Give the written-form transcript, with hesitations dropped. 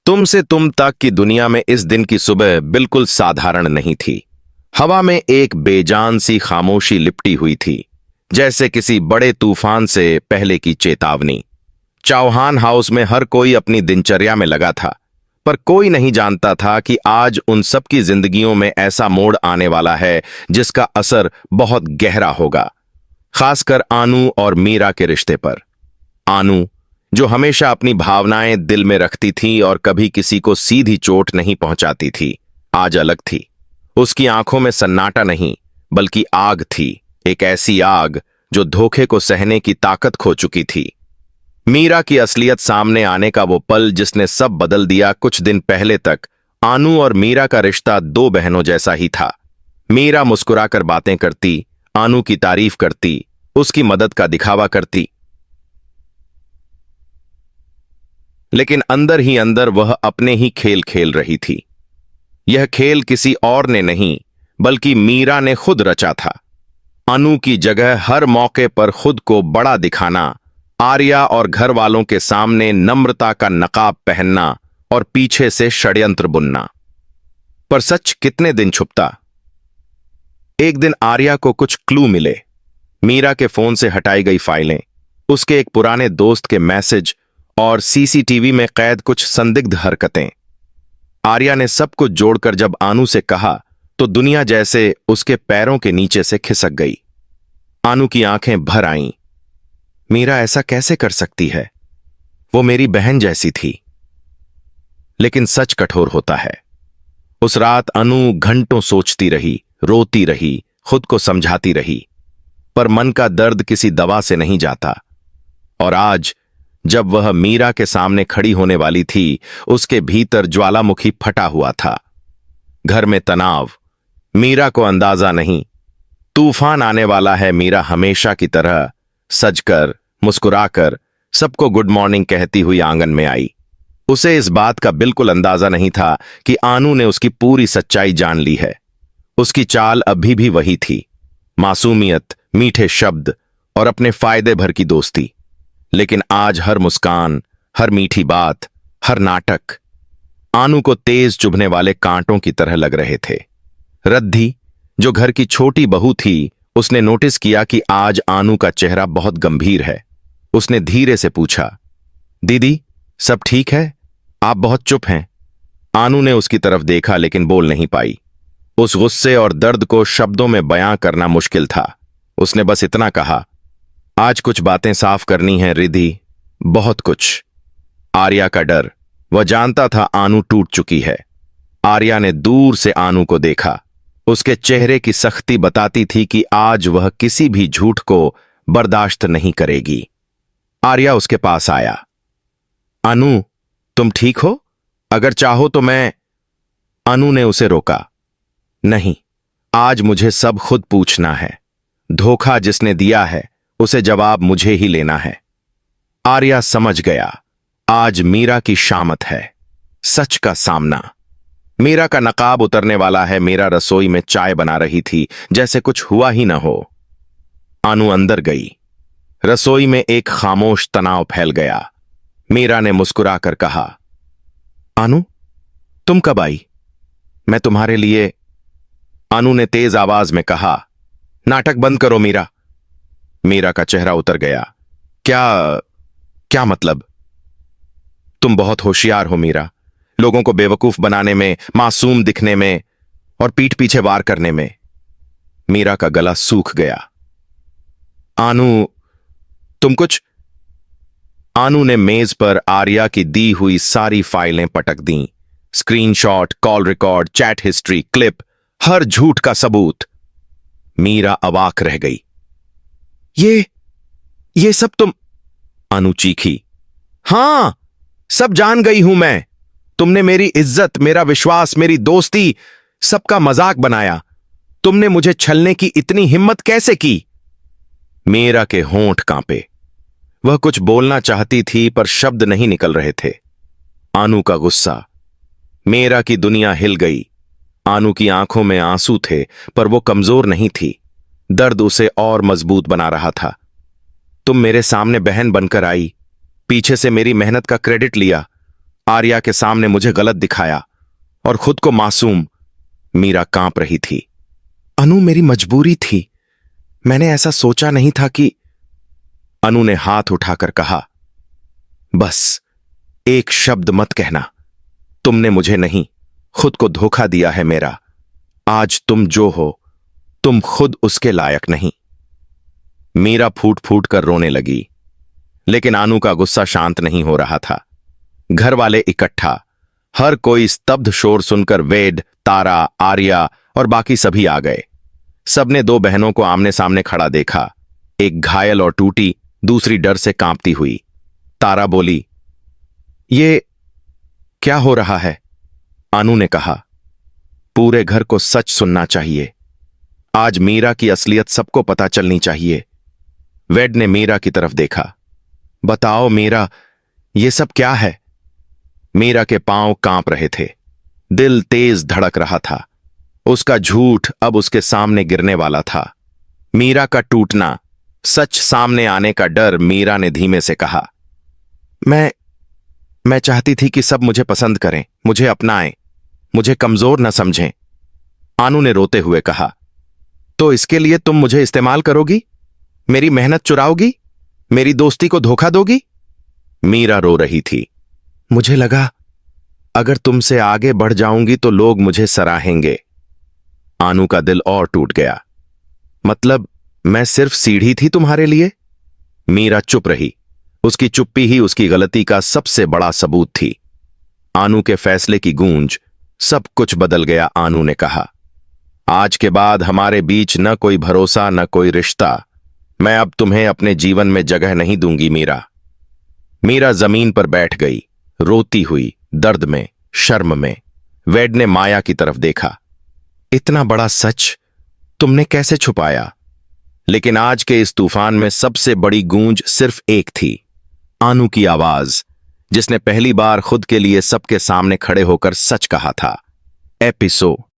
तुम से तुम तक की दुनिया में इस दिन की सुबह बिल्कुल साधारण नहीं थी। हवा में एक बेजान सी खामोशी लिपटी हुई थी, जैसे किसी बड़े तूफान से पहले की चेतावनी। चौहान हाउस में हर कोई अपनी दिनचर्या में लगा था, पर कोई नहीं जानता था कि आज उन सब की जिंदगियों में ऐसा मोड़ आने वाला है जिसका असर बहुत गहरा होगा, खासकर आनू और मीरा के रिश्ते पर। आनू, जो हमेशा अपनी भावनाएं दिल में रखती थी और कभी किसी को सीधी चोट नहीं पहुंचाती थी, आज अलग थी। उसकी आंखों में सन्नाटा नहीं, बल्कि आग थी, एक ऐसी आग जो धोखे को सहने की ताकत खो चुकी थी। मीरा की असलियत सामने आने का वो पल जिसने सब बदल दिया। कुछ दिन पहले तक आनू और मीरा का रिश्ता दो बहनों जैसा ही था। मीरा मुस्कुराकर बातें करती, आनू की तारीफ करती, उसकी मदद का दिखावा करती, लेकिन अंदर ही अंदर वह अपने ही खेल खेल रही थी। यह खेल किसी और ने नहीं, बल्कि मीरा ने खुद रचा था। अनु की जगह हर मौके पर खुद को बड़ा दिखाना, आर्या और घर वालों के सामने नम्रता का नकाब पहनना और पीछे से षड्यंत्र बुनना। पर सच कितने दिन छुपता। एक दिन आर्या को कुछ क्लू मिले। मीरा के फोन से हटाई गई फाइलें, उसके एक पुराने दोस्त के मैसेज और सीसीटीवी में कैद कुछ संदिग्ध हरकतें। आर्या ने सब कुछ जोड़कर जब आनू से कहा तो दुनिया जैसे उसके पैरों के नीचे से खिसक गई। आनू की आंखें भर आईं। मीरा ऐसा कैसे कर सकती है? वो मेरी बहन जैसी थी। लेकिन सच कठोर होता है। उस रात अनु घंटों सोचती रही, रोती रही, खुद को समझाती रही, पर मन का दर्द किसी दवा से नहीं जाता। और आज जब वह मीरा के सामने खड़ी होने वाली थी, उसके भीतर ज्वालामुखी फटा हुआ था। घर में तनाव, मीरा को अंदाजा नहीं, तूफान आने वाला है। मीरा हमेशा की तरह सजकर, मुस्कुराकर, सबको गुड मॉर्निंग कहती हुई आंगन में आई। उसे इस बात का बिल्कुल अंदाजा नहीं था कि आनू ने उसकी पूरी सच्चाई जान ली है। उसकी चाल अभी भी वही थी, मासूमियत, मीठे शब्द और अपने फायदे भर की दोस्ती। लेकिन आज हर मुस्कान, हर मीठी बात, हर नाटक आनू को तेज चुभने वाले कांटों की तरह लग रहे थे। रद्धी, जो घर की छोटी बहू थी, उसने नोटिस किया कि आज आनू का चेहरा बहुत गंभीर है। उसने धीरे से पूछा, दीदी सब ठीक है? आप बहुत चुप हैं। आनू ने उसकी तरफ देखा लेकिन बोल नहीं पाई। उस गुस्से और दर्द को शब्दों में बयां करना मुश्किल था। उसने बस इतना कहा, आज कुछ बातें साफ करनी है रिद्धि, बहुत कुछ। आर्या का डर, वह जानता था आनू टूट चुकी है। आर्या ने दूर से आनू को देखा। उसके चेहरे की सख्ती बताती थी कि आज वह किसी भी झूठ को बर्दाश्त नहीं करेगी। आर्या उसके पास आया। अनु, तुम ठीक हो? अगर चाहो तो मैं। अनु ने उसे रोका। नहीं, आज मुझे सब खुद पूछना है। धोखा जिसने दिया है उसे जवाब मुझे ही लेना है। आर्या समझ गया, आज मीरा की शामत है, सच का सामना। मीरा का नकाब उतरने वाला है। मीरा रसोई में चाय बना रही थी, जैसे कुछ हुआ ही न हो। अनु अंदर गई। रसोई में एक खामोश तनाव फैल गया। मीरा ने मुस्कुराकर कहा, अनु, तुम कब आई? मैं तुम्हारे लिए। अनु ने तेज आवाज में कहा, नाटक बंद करो मीरा। मीरा का चेहरा उतर गया। क्या मतलब? तुम बहुत होशियार हो मीरा, लोगों को बेवकूफ बनाने में, मासूम दिखने में और पीठ पीछे वार करने में। मीरा का गला सूख गया। आनू, तुम कुछ। आनू ने मेज पर आर्या की दी हुई सारी फाइलें पटक दीं। Screenshot, call record, chat history, clip, हर झूठ का सबूत। मीरा अवाक रह गई। ये सब तुम। अनु चीखी, हां, सब जान गई हूं मैं। तुमने मेरी इज्जत, मेरा विश्वास, मेरी दोस्ती, सबका मजाक बनाया। तुमने मुझे छलने की इतनी हिम्मत कैसे की? मीरा के होंठ कांपे। वह कुछ बोलना चाहती थी पर शब्द नहीं निकल रहे थे। आनू का गुस्सा। मीरा की दुनिया हिल गई। आनू की आंखों में आंसू थे, पर वो कमजोर नहीं थी। दर्द उसे और मजबूत बना रहा था। तुम मेरे सामने बहन बनकर आई, पीछे से मेरी मेहनत का क्रेडिट लिया। आर्या के सामने मुझे गलत दिखाया और खुद को मासूम। मीरा कांप रही थी। अनु, मेरी मजबूरी थी, मैंने ऐसा सोचा नहीं था कि। अनु ने हाथ उठाकर कहा, बस एक शब्द मत कहना। तुमने मुझे नहीं, खुद को धोखा दिया है मेरा। आज तुम जो हो, तुम खुद उसके लायक नहीं। मीरा फूट फूट कर रोने लगी, लेकिन अनु का गुस्सा शांत नहीं हो रहा था। घर वाले इकट्ठा, हर कोई स्तब्ध शोर सुनकर वेद, तारा, आर्या और बाकी सभी आ गए। सबने दो बहनों को आमने सामने खड़ा देखा, एक घायल और टूटी, दूसरी डर से कांपती हुई। तारा बोली, ये क्या हो रहा है? अनु ने कहा, पूरे घर को सच सुनना चाहिए। आज मीरा की असलियत सबको पता चलनी चाहिए। वेड ने मीरा की तरफ देखा। बताओ मीरा, ये सब क्या है? मीरा के पांव कांप रहे थे, दिल तेज धड़क रहा था। उसका झूठ अब उसके सामने गिरने वाला था। मीरा का टूटना, सच सामने आने का डर। मीरा ने धीमे से कहा, मैं चाहती थी कि सब मुझे पसंद करें, मुझे अपनाएं, मुझे कमजोर न समझें। अनु ने रोते हुए कहा, तो इसके लिए तुम मुझे इस्तेमाल करोगी? मेरी मेहनत चुराओगी? मेरी दोस्ती को धोखा दोगी? मीरा रो रही थी। मुझे लगा अगर तुमसे आगे बढ़ जाऊंगी तो लोग मुझे सराहेंगे। अनु का दिल और टूट गया। मतलब मैं सिर्फ सीढ़ी थी तुम्हारे लिए? मीरा चुप रही। उसकी चुप्पी ही उसकी गलती का सबसे बड़ा सबूत थी। अनु के फैसले की गूंज, सब कुछ बदल गया। अनु ने कहा, आज के बाद हमारे बीच न कोई भरोसा, न कोई रिश्ता। मैं अब तुम्हें अपने जीवन में जगह नहीं दूंगी मीरा। मीरा जमीन पर बैठ गई, रोती हुई, दर्द में, शर्म में। वेड ने माया की तरफ देखा। इतना बड़ा सच तुमने कैसे छुपाया? लेकिन आज के इस तूफान में सबसे बड़ी गूंज सिर्फ एक थी, अनु की आवाज, जिसने पहली बार खुद के लिए सबके सामने खड़े होकर सच कहा था। एपिसोड